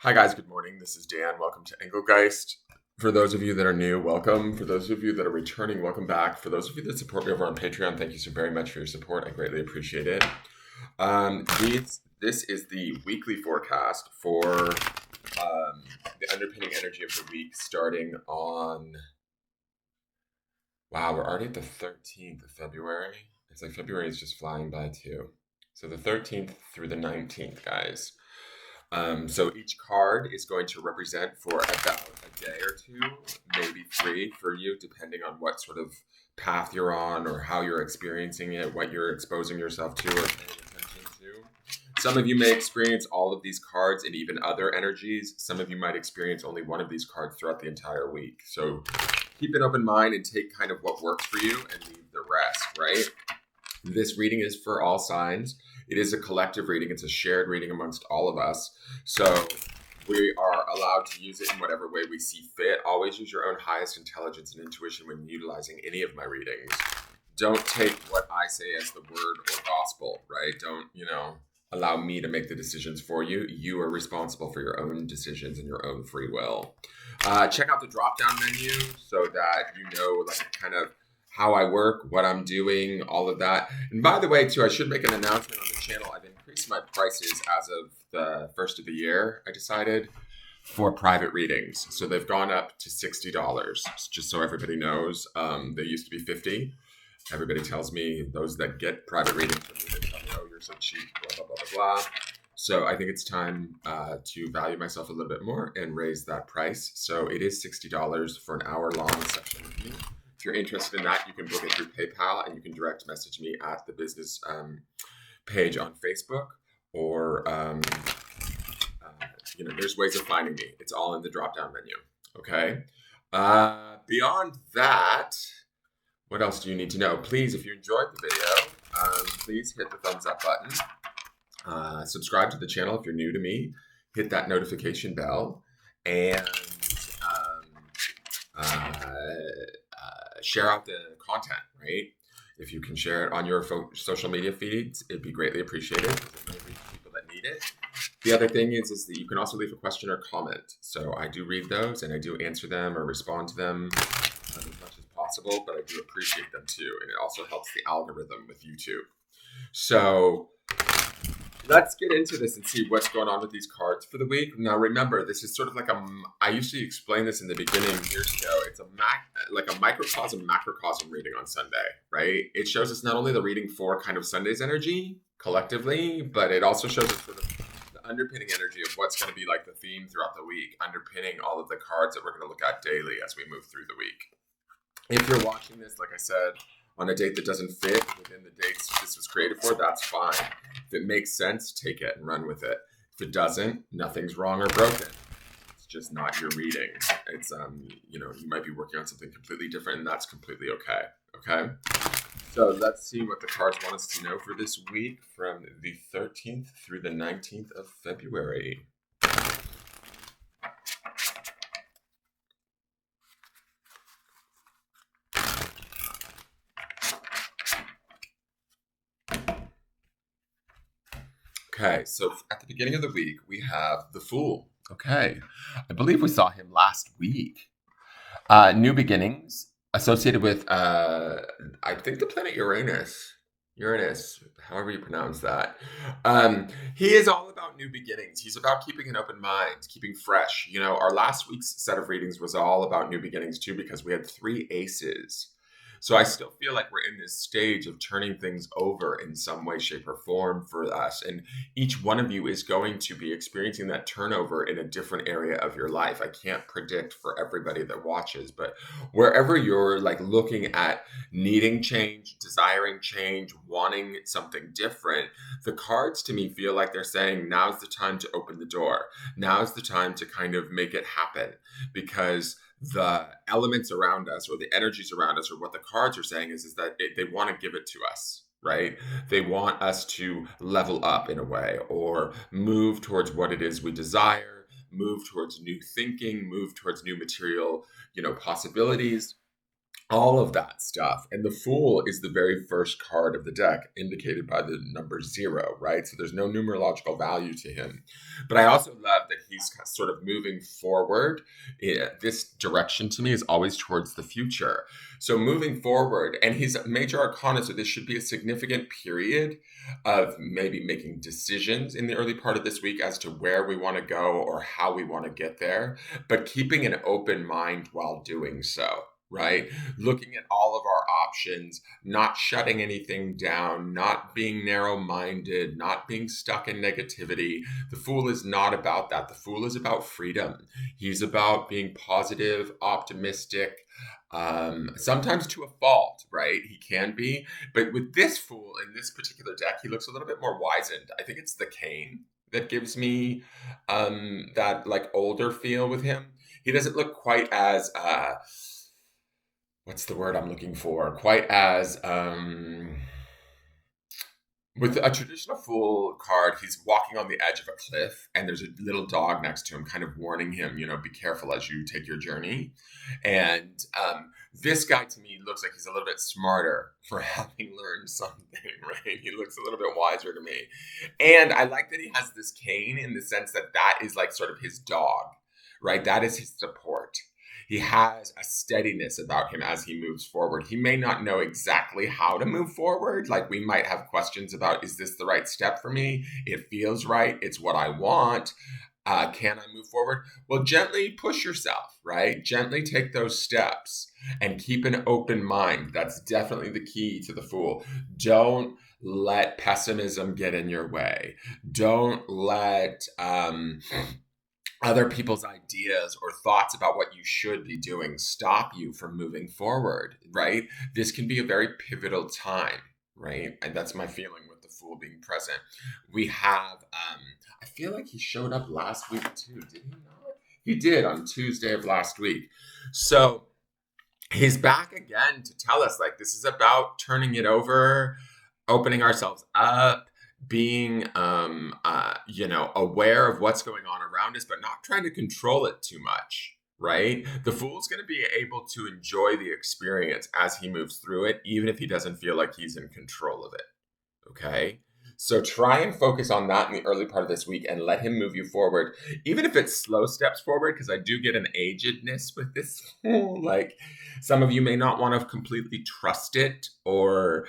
Hi, guys. Good morning. This is Dan. Welcome to Engelgeist. For those of you that are new, welcome. For those of you that are returning, welcome back. For those of you that support me over on Patreon, thank you so very much for your support. I greatly appreciate it. This is the weekly forecast for the underpinning energy of the week starting on. Wow, we're already at the 13th of February. It's like February is just flying by too. So the 13th through the 19th, guys. So each card is going to represent for about a day or two, maybe three for you, depending on what sort of path you're on or how you're experiencing it, what you're exposing yourself to or paying attention to. Some of you may experience all of these cards and even other energies. Some of you might experience only one of these cards throughout the entire week. So keep an open mind and take kind of what works for you and leave the rest, right? This reading is for all signs. It is a collective reading. It's a shared reading amongst all of us. So we are allowed to use it in whatever way we see fit. Always use your own highest intelligence and intuition when utilizing any of my readings. Don't take what I say as the word or gospel, right? Don't, allow me to make the decisions for you. You are responsible for your own decisions and your own free will. Check out the drop-down menu so that you know, kind of how I work, what I'm doing, all of that. And by the way, too, I should make an announcement on the channel. I've increased my prices as of the first of the year, I decided, for private readings. So they've gone up to $60, just so everybody knows. They used to be $50. Everybody tells me, those that get private readings from me, they tell me, oh, you're so cheap, blah, blah, blah, blah, blah. So I think it's time to value myself a little bit more and raise that price. So it is $60 for an hour-long session with me. If you're interested in that, you can book it through PayPal and you can direct message me at the business page on Facebook or, there's ways of finding me. It's all in the drop-down menu, okay? Beyond that, what else do you need to know? Please, if you enjoyed the video, please hit the thumbs up button. Subscribe to the channel if you're new to me. Hit that notification bell. And share out the content, right? If you can share it on your social media feeds, it'd be greatly appreciated because it may reach people that need it. The other thing is that you can also leave a question or comment. So I do read those and I do answer them or respond to them as much as possible, but I do appreciate them too. And it also helps the algorithm with YouTube. So let's get into this and see what's going on with these cards for the week. Now, remember, this is sort of like I used to explain this in the beginning years ago. It's like a microcosm, macrocosm reading on Sunday, right? It shows us not only the reading for kind of Sunday's energy collectively, but it also shows us sort of the underpinning energy of what's going to be like the theme throughout the week, underpinning all of the cards that we're going to look at daily as we move through the week. If you're watching this, like I said, on a date that doesn't fit within the dates this was created for, that's fine. If it makes sense, take it and run with it. If it doesn't, nothing's wrong or broken. It's just not your reading. It's, you might be working on something completely different and that's completely okay. Okay? So let's see what the cards want us to know for this week from the 13th through the 19th of February. Okay, so at the beginning of the week, we have the Fool. Okay, I believe we saw him last week. New beginnings associated with, I think, the planet Uranus. Uranus, however you pronounce that. He is all about new beginnings. He's about keeping an open mind, keeping fresh. Our last week's set of readings was all about new beginnings too, because we had 3 aces. So I still feel like we're in this stage of turning things over in some way, shape, or form for us. And each one of you is going to be experiencing that turnover in a different area of your life. I can't predict for everybody that watches, but wherever you're looking at needing change, desiring change, wanting something different, the cards to me feel like they're saying, now's the time to open the door. Now's the time to kind of make it happen, because the elements around us or the energies around us, or what the cards are saying is that they want to give it to us, right? They want us to level up in a way, or move towards what it is we desire, move towards new thinking, move towards new material, possibilities. all of that stuff. And the Fool is the very first card of the deck, indicated by the number 0, right? So there's no numerological value to him. But I also love that he's sort of moving forward. This direction to me is always towards the future. So moving forward, and he's a major arcana, so this should be a significant period of maybe making decisions in the early part of this week as to where we want to go or how we want to get there, but keeping an open mind while doing so. Right? Looking at all of our options, not shutting anything down, not being narrow minded, not being stuck in negativity. The Fool is not about that. The Fool is about freedom. He's about being positive, optimistic, sometimes to a fault, right? He can be. But with this Fool in this particular deck, he looks a little bit more wizened. I think it's the cane that gives me that like older feel with him. He doesn't look quite as what's the word I'm looking for? Quite as with a traditional Fool card, he's walking on the edge of a cliff, and there's a little dog next to him, kind of warning him, be careful as you take your journey. And this guy to me looks like he's a little bit smarter for having learned something, right? He looks a little bit wiser to me. And I like that he has this cane in the sense that that is like sort of his dog, right? That is his support. He has a steadiness about him as he moves forward. He may not know exactly how to move forward. Like we might have questions about, is this the right step for me? It feels right. It's what I want. Can I move forward? Well, gently push yourself, right? Gently take those steps and keep an open mind. That's definitely the key to the Fool. Don't let pessimism get in your way. Don't let other people's ideas or thoughts about what you should be doing stop you from moving forward, right? This can be a very pivotal time, right? And that's my feeling with the Fool being present. We have, I feel like he showed up last week too, did he not? He did on Tuesday of last week. So he's back again to tell us like this is about turning it over, opening ourselves up, being aware of what's going on around us, but not trying to control it too much, right? The Fool's going to be able to enjoy the experience as he moves through it, even if he doesn't feel like he's in control of it. Okay? So try and focus on that in the early part of this week and let him move you forward, even if it's slow steps forward, because I do get an agedness with this Fool. Like some of you may not want to completely trust it or,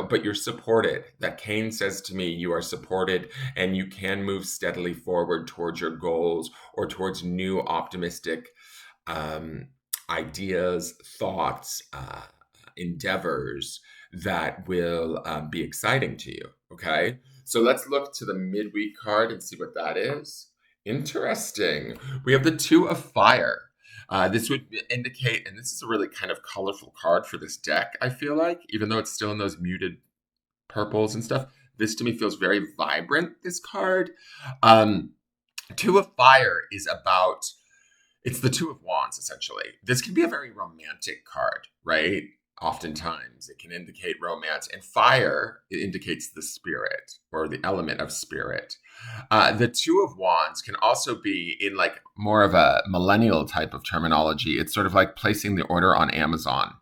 but you're supported. That cane says to me, you are supported and you can move steadily forward towards your goals or towards new optimistic ideas, thoughts, endeavors that will be exciting to you. Okay, so let's look to the midweek card and see what that is. Interesting. We have the Two of Fire. This would indicate, and this is a really kind of colorful card for this deck, I feel like, even though it's still in those muted purples and stuff. This to me feels very vibrant, this card. Two of Fire is about, it's the Two of Wands, essentially. This can be a very romantic card, right? Oftentimes it can indicate romance, and fire, it indicates the spirit or the element of spirit. The Two of Wands can also be in like more of a millennial type of terminology. It's sort of like placing the order on Amazon,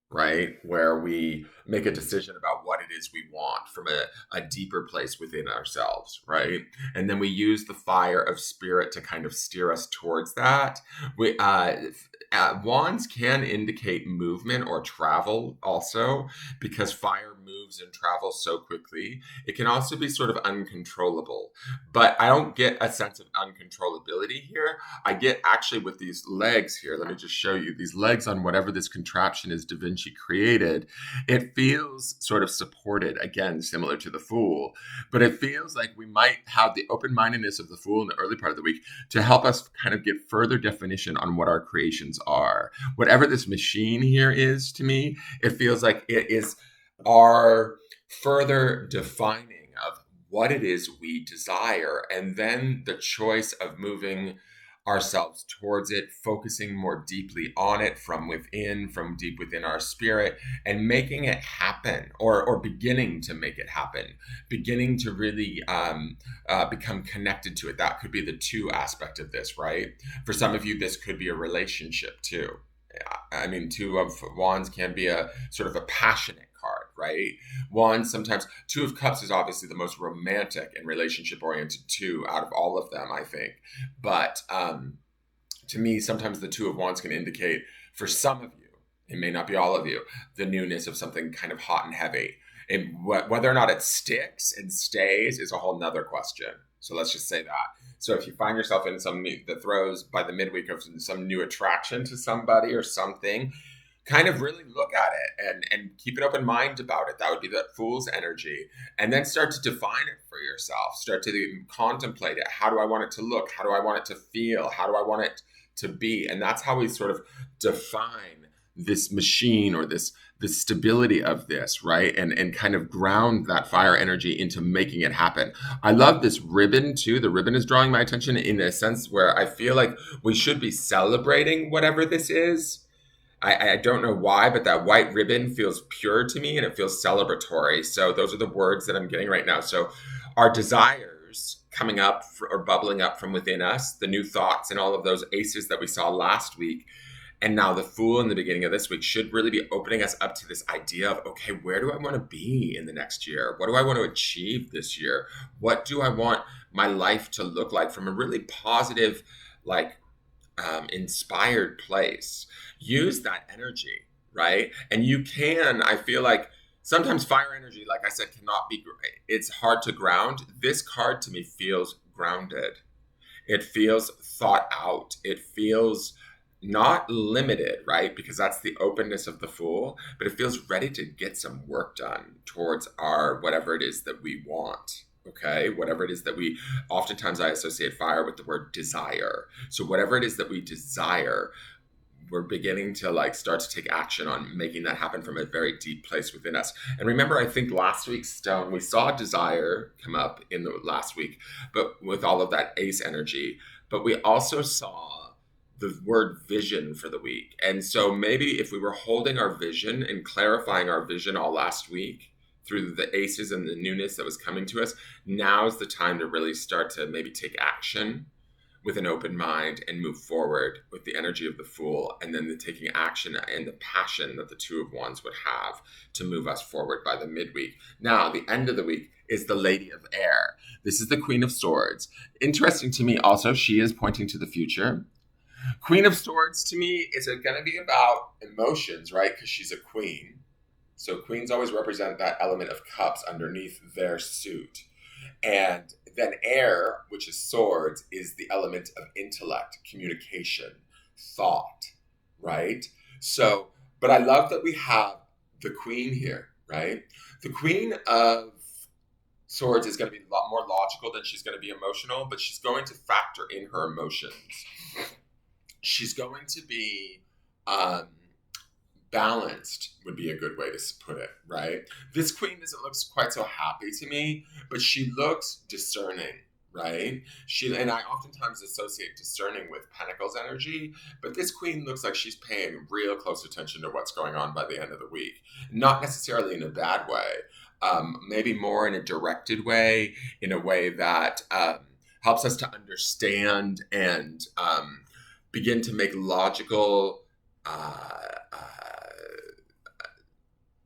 right? Where we make a decision about what it is we want from a deeper place within ourselves, right? And then we use the fire of spirit to kind of steer us towards that. Wands can indicate movement or travel also, because fire moves and travels so quickly. It can also be sort of uncontrollable, but I don't get a sense of uncontrollability here. I get actually with these legs here, let me just show you these legs on whatever this contraption is Da Vinci created. It feels sort of supported, again, similar to the Fool, but it feels like we might have the open-mindedness of the Fool in the early part of the week to help us kind of get further definition on what our creations are. Whatever this machine here is to me, it feels like it is our further defining of what it is we desire, and then the choice of moving ourselves towards it, focusing more deeply on it from within, from deep within our spirit, and making it happen, or beginning to make it happen, beginning to really become connected to it. That could be the two aspect of this, right? For some of you, this could be a relationship too. I mean, Two of Wands can be a sort of a passionate card, right? One, sometimes Two of Cups is obviously the most romantic and relationship oriented two out of all of them, I think. But to me, sometimes the Two of Wands can indicate for some of you, it may not be all of you, the newness of something kind of hot and heavy. And whether or not it sticks and stays is a whole nother question. So let's just say that. So if you find yourself in the throes by the midweek of some new attraction to somebody or something, kind of really look at it and keep an open mind about it. That would be that Fool's energy. And then start to define it for yourself. Start to contemplate it. How do I want it to look? How do I want it to feel? How do I want it to be? And that's how we sort of define this machine or this stability of this, right? And kind of ground that fire energy into making it happen. I love this ribbon too. The ribbon is drawing my attention in a sense where I feel like we should be celebrating whatever this is. I don't know why, but that white ribbon feels pure to me and it feels celebratory. So those are the words that I'm getting right now. So our desires coming up or bubbling up from within us, the new thoughts and all of those aces that we saw last week, and now the Fool in the beginning of this week should really be opening us up to this idea of, okay, where do I want to be in the next year? What do I want to achieve this year? What do I want my life to look like from a really positive, like inspired place? Use that energy, right? And you can, I feel like sometimes fire energy, like I said, cannot be, it's hard to ground. This card to me feels grounded. It feels thought out. It feels not limited, right? Because that's the openness of the Fool, but it feels ready to get some work done towards our whatever it is that we want. Okay, whatever it is that we, oftentimes I associate fire with the word desire. So whatever it is that we desire, we're beginning to like start to take action on making that happen from a very deep place within us. And remember, I think last week's stone, we saw desire come up in the last week, but with all of that ace energy, but we also saw the word vision for the week. And so maybe if we were holding our vision and clarifying our vision all last week through the aces and the newness that was coming to us, now's the time to really start to maybe take action with an open mind and move forward with the energy of the Fool, and then the taking action and the passion that the Two of Wands would have to move us forward by the midweek. Now, the end of the week is the Lady of Air. This is the Queen of Swords. Interesting to me also, she is pointing to the future. Queen of Swords to me is going to be about emotions, right? Because she's a queen. So queens always represent that element of cups underneath their suit. And then air, which is swords, is the element of intellect, communication, thought, right? So, but I love that we have the queen here, right? The Queen of Swords is going to be a lot more logical than she's going to be emotional, but she's going to factor in her emotions. She's going to be balanced, would be a good way to put it, right? This queen doesn't look quite so happy to me, but she looks discerning, right? And I oftentimes associate discerning with Pentacles energy, but this queen looks like she's paying real close attention to what's going on by the end of the week. Not necessarily in a bad way, maybe more in a directed way, in a way that helps us to understand and begin to make logical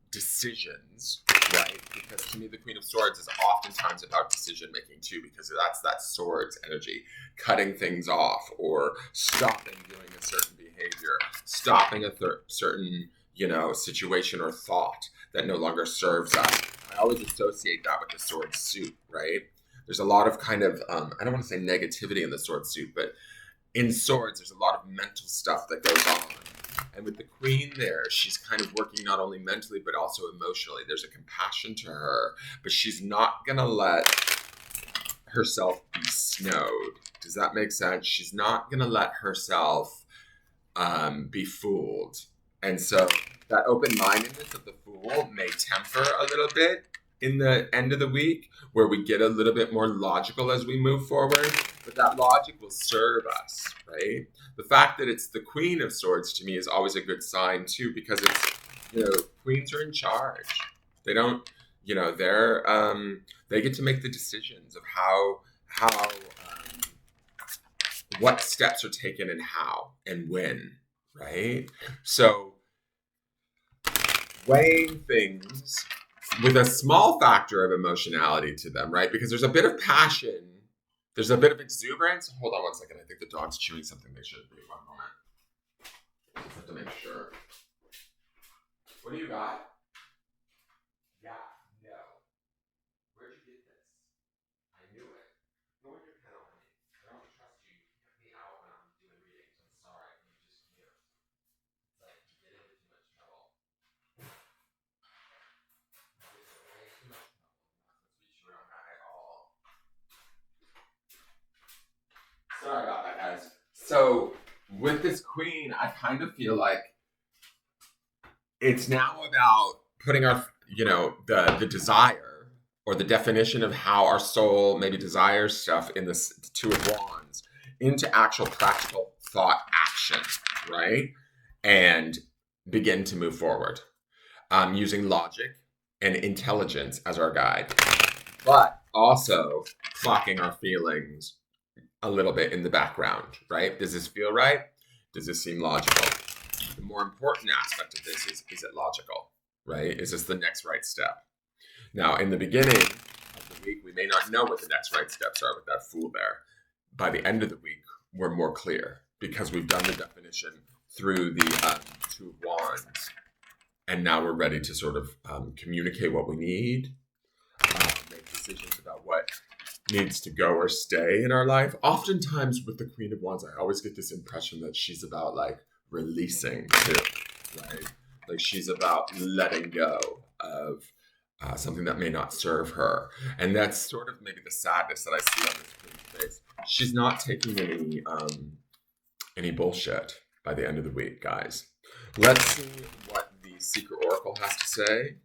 decisions, right? Because to me, the Queen of Swords is oftentimes about decision making too, because that's that swords energy, cutting things off or stopping doing a certain behavior, stopping a certain, situation or thought that no longer serves us. I always associate that with the sword suit, right? There's a lot of kind of, I don't want to say negativity in the sword suit, but in swords, there's a lot of mental stuff that goes on. And with the queen there, she's kind of working not only mentally, but also emotionally. There's a compassion to her, but she's not going to let herself be snowed. Does that make sense? She's not going to let herself be fooled. And so that open-mindedness of the Fool may temper a little bit in the end of the week, where we get a little bit more logical as we move forward, but that logic will serve us, right? The fact that it's the Queen of Swords to me is always a good sign too, because it's, queens are in charge. They don't, they get to make the decisions of how what steps are taken and how and when, right? So weighing things with a small factor of emotionality to them, right? Because there's a bit of passion, there's a bit of exuberance. Hold on one second. I think the dog's chewing something they shouldn't be. One moment. Just have to make sure. What do you got? Yeah, no. Where'd you get this? I knew it. Go with your pen on me. I don't trust you. You cut me out when I'm doing readings. I'm sorry. You just knew. It's like you get into too much trouble. You get into way too much trouble. Let's be sure I'm not at all. Sorry about that, guys. So with this queen, I kind of feel like it's now about putting our, the desire or the definition of how our soul maybe desires stuff in this Two of Wands into actual practical thought action, right? And begin to move forward using logic and intelligence as our guide, but also clocking our feelings a little bit in the background, right? Does this feel right? Does this seem logical? The more important aspect of this is it logical, right? Is this the next right step? Now, in the beginning of the week, we may not know what the next right steps are with that Fool there. By the end of the week, we're more clear because we've done the definition through the Two of Wands. And now we're ready to sort of communicate what we need, make decisions about what needs to go or stay in our life. Oftentimes with the Queen of Wands, I always get this impression that she's about like releasing too, right? Like she's about letting go of something that may not serve her. And that's sort of maybe the sadness that I see on this Queen's face. She's not taking any bullshit by the end of the week, guys. Let's see what the Secret Oracle has to say.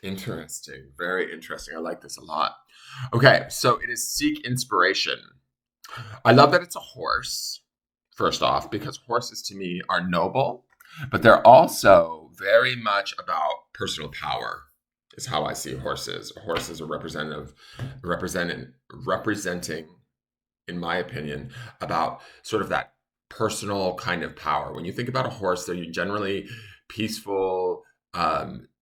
Interesting. Very interesting. I like this a lot. Okay, so it is seek inspiration. I love that it's a horse, first off, because horses to me are noble, but they're also very much about personal power, is how I see horses. Horses are representing, in my opinion, about sort of that personal kind of power. When you think about a horse, they're generally peaceful,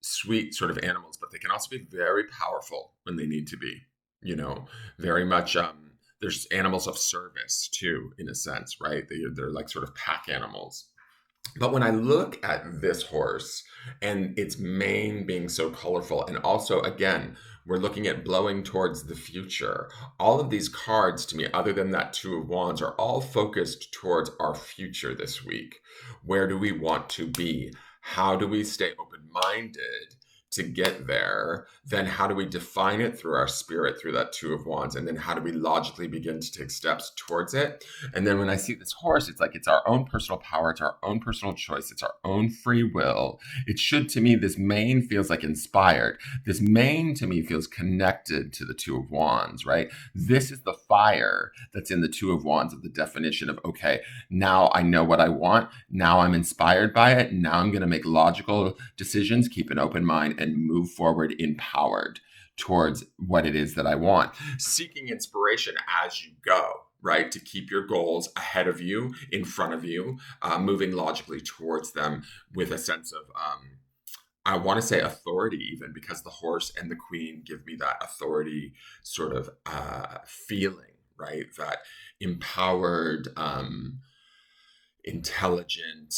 sweet sort of animals, but they can also be very powerful when they need to be, very much, there's animals of service too, in a sense, right? They're like sort of pack animals. But when I look at this horse and its mane being so colorful, and also, again, we're looking at blowing towards the future. All of these cards to me, other than that Two of Wands, are all focused towards our future this week. Where do we want to be? How do we stay open-minded to get there? Then how do we define it through our spirit, through that Two of Wands? And then how do we logically begin to take steps towards it? And then when I see this horse, it's like it's our own personal power, it's our own personal choice, it's our own free will. It should, to me, this mane feels like inspired. This mane, to me, feels connected to the Two of Wands, right? This is the fire that's in the Two of Wands of the definition of, okay, now I know what I want. Now I'm inspired by it. Now I'm going to make logical decisions, keep an open mind, and move forward empowered towards what it is that I want. Seeking inspiration as you go, right? To keep your goals ahead of you, in front of you, moving logically towards them with a sense of, I want to say authority even, because the horse and the queen give me that authority sort of feeling, right? That empowered, intelligent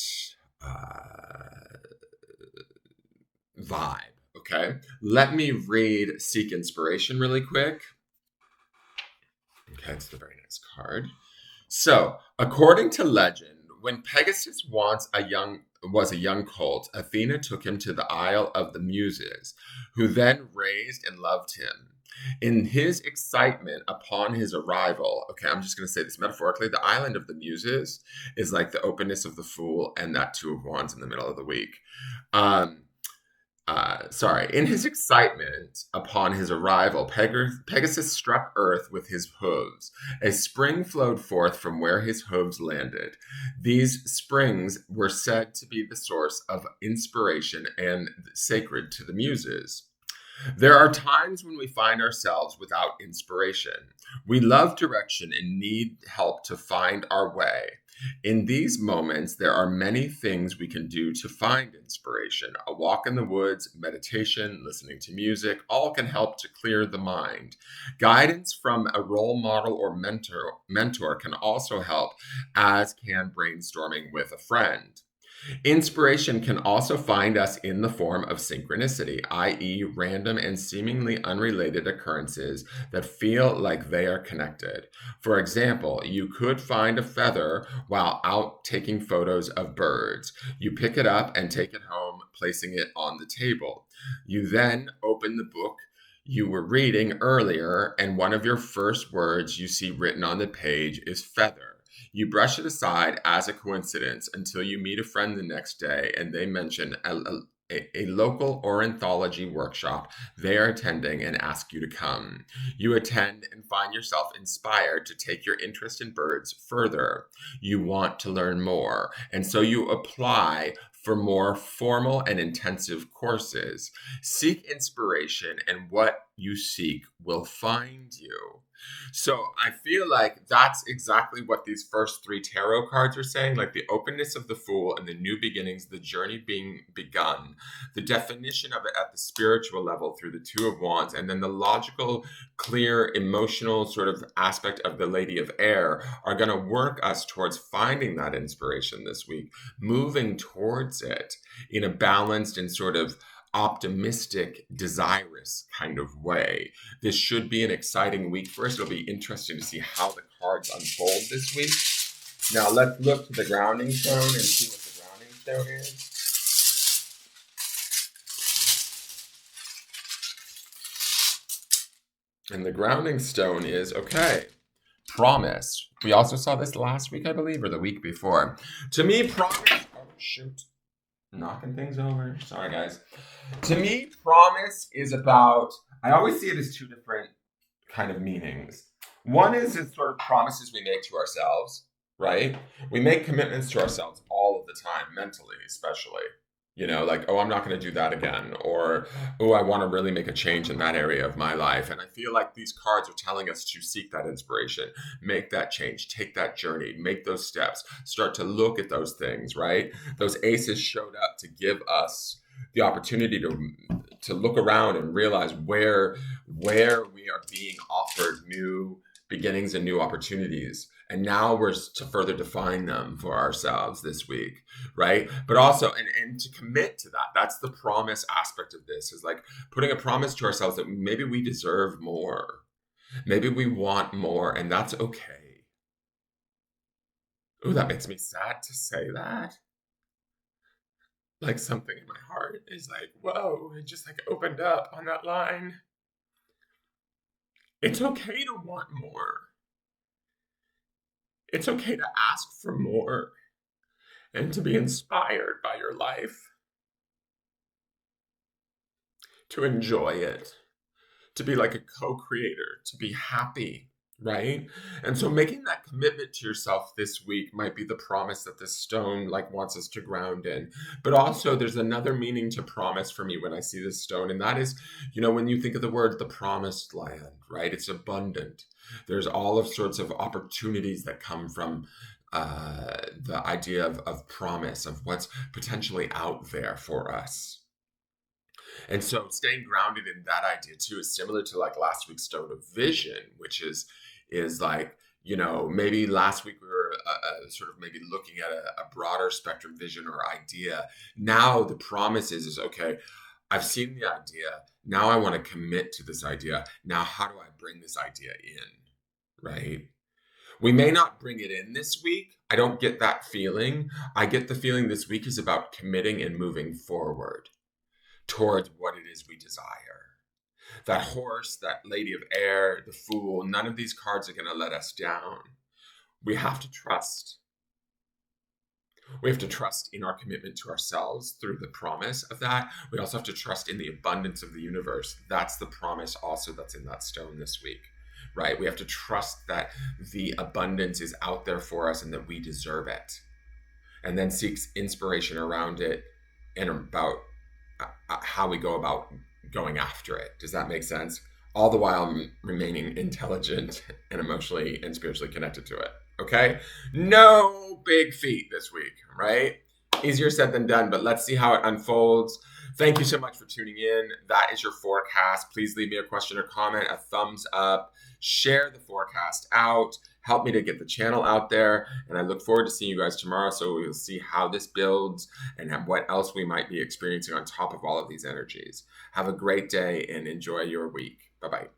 vibe. Okay, let me read Seek Inspiration really quick. Okay, it's the very next card. So, according to legend, when Pegasus was a young colt, Athena took him to the Isle of the Muses, who then raised and loved him. In his excitement upon his arrival, okay, I'm just going to say this metaphorically, the island of the Muses is like the openness of the Fool and that Two of Wands in the middle of the week. In his excitement upon his arrival, Pegasus struck Earth with his hooves. A spring flowed forth from where his hooves landed. These springs were said to be the source of inspiration and sacred to the Muses. There are times when we find ourselves without inspiration. We love direction and need help to find our way. In these moments, there are many things we can do to find inspiration. A walk in the woods, meditation, listening to music, all can help to clear the mind. Guidance from a role model or mentor can also help, as can brainstorming with a friend. Inspiration can also find us in the form of synchronicity, i.e., random and seemingly unrelated occurrences that feel like they are connected. For example, you could find a feather while out taking photos of birds. You pick it up and take it home, placing it on the table. You then open the book you were reading earlier, and one of your first words you see written on the page is feather. You brush it aside as a coincidence until you meet a friend the next day and they mention a local ornithology workshop they are attending and ask you to come. You attend and find yourself inspired to take your interest in birds further. You want to learn more, and so you apply for more formal and intensive courses. Seek inspiration, and what you seek will find you. So I feel like that's exactly what these first three tarot cards are saying, like the openness of the Fool and the new beginnings, the journey being begun, the definition of it at the spiritual level through the Two of Wands, and then the logical, clear, emotional sort of aspect of the Lady of Air are going to work us towards finding that inspiration this week, moving towards it in a balanced and sort of optimistic, desirous kind of way. This should be an exciting week for us. It'll be interesting to see how the cards unfold this week. Now let's look to the grounding stone and see what the grounding stone is. And the grounding stone is, okay, promise. We also saw this last week, I believe, or the week before. To me, promise... Oh, shoot. Knocking things over. Sorry, guys. To me, promise is about... I always see it as two different kind of meanings. One is it's sort of promises we make to ourselves, right? We make commitments to ourselves all of the time, mentally especially. You know, like, oh, I'm not going to do that again. Or, oh, I want to really make a change in that area of my life. And I feel like these cards are telling us to seek that inspiration, make that change, take that journey, make those steps, start to look at those things, right? Those aces showed up to give us the opportunity to look around and realize where we are being offered new beginnings and new opportunities. And now we're to further define them for ourselves this week, right? But also, and to commit to that, that's the promise aspect of this, is like putting a promise to ourselves that maybe we deserve more. Maybe we want more, and that's okay. Oh, that makes me sad to say that. Like something in my heart is like, whoa, it just like opened up on that line. It's okay to want more. It's okay to ask for more and to be inspired by your life, to enjoy it, to be like a co-creator, to be happy, right? And so making that commitment to yourself this week might be the promise that this stone like wants us to ground in. But also there's another meaning to promise for me when I see this stone, and that is, you know, when you think of the word the promised land, right? It's abundant. There's all of sorts of opportunities that come from the idea of promise, of what's potentially out there for us. And so staying grounded in that idea too is similar to like last week's stone of vision, which is like, you know, maybe last week we were sort of maybe looking at a broader spectrum vision or idea. Now the promise is okay, I've seen the idea. Now I want to commit to this idea. Now how do I bring this idea in, right? We may not bring it in this week. I don't get that feeling. I get the feeling this week is about committing and moving forward towards what it is we desire. That horse, that Lady of Air, the Fool, none of these cards are going to let us down. We have to trust. We have to trust in our commitment to ourselves through the promise of that. We also have to trust in the abundance of the universe. That's the promise also that's in that stone this week, right? We have to trust that the abundance is out there for us and that we deserve it, and then seeks inspiration around it and about how we go about going after it. Does that make sense? All the while remaining intelligent and emotionally and spiritually connected to it. Okay? No big feat this week, right? Easier said than done, but let's see how it unfolds. Thank you so much for tuning in. That is your forecast. Please leave me a question or comment, a thumbs up, share the forecast out, help me to get the channel out there. And I look forward to seeing you guys tomorrow. So we'll see how this builds and what else we might be experiencing on top of all of these energies. Have a great day and enjoy your week. Bye-bye.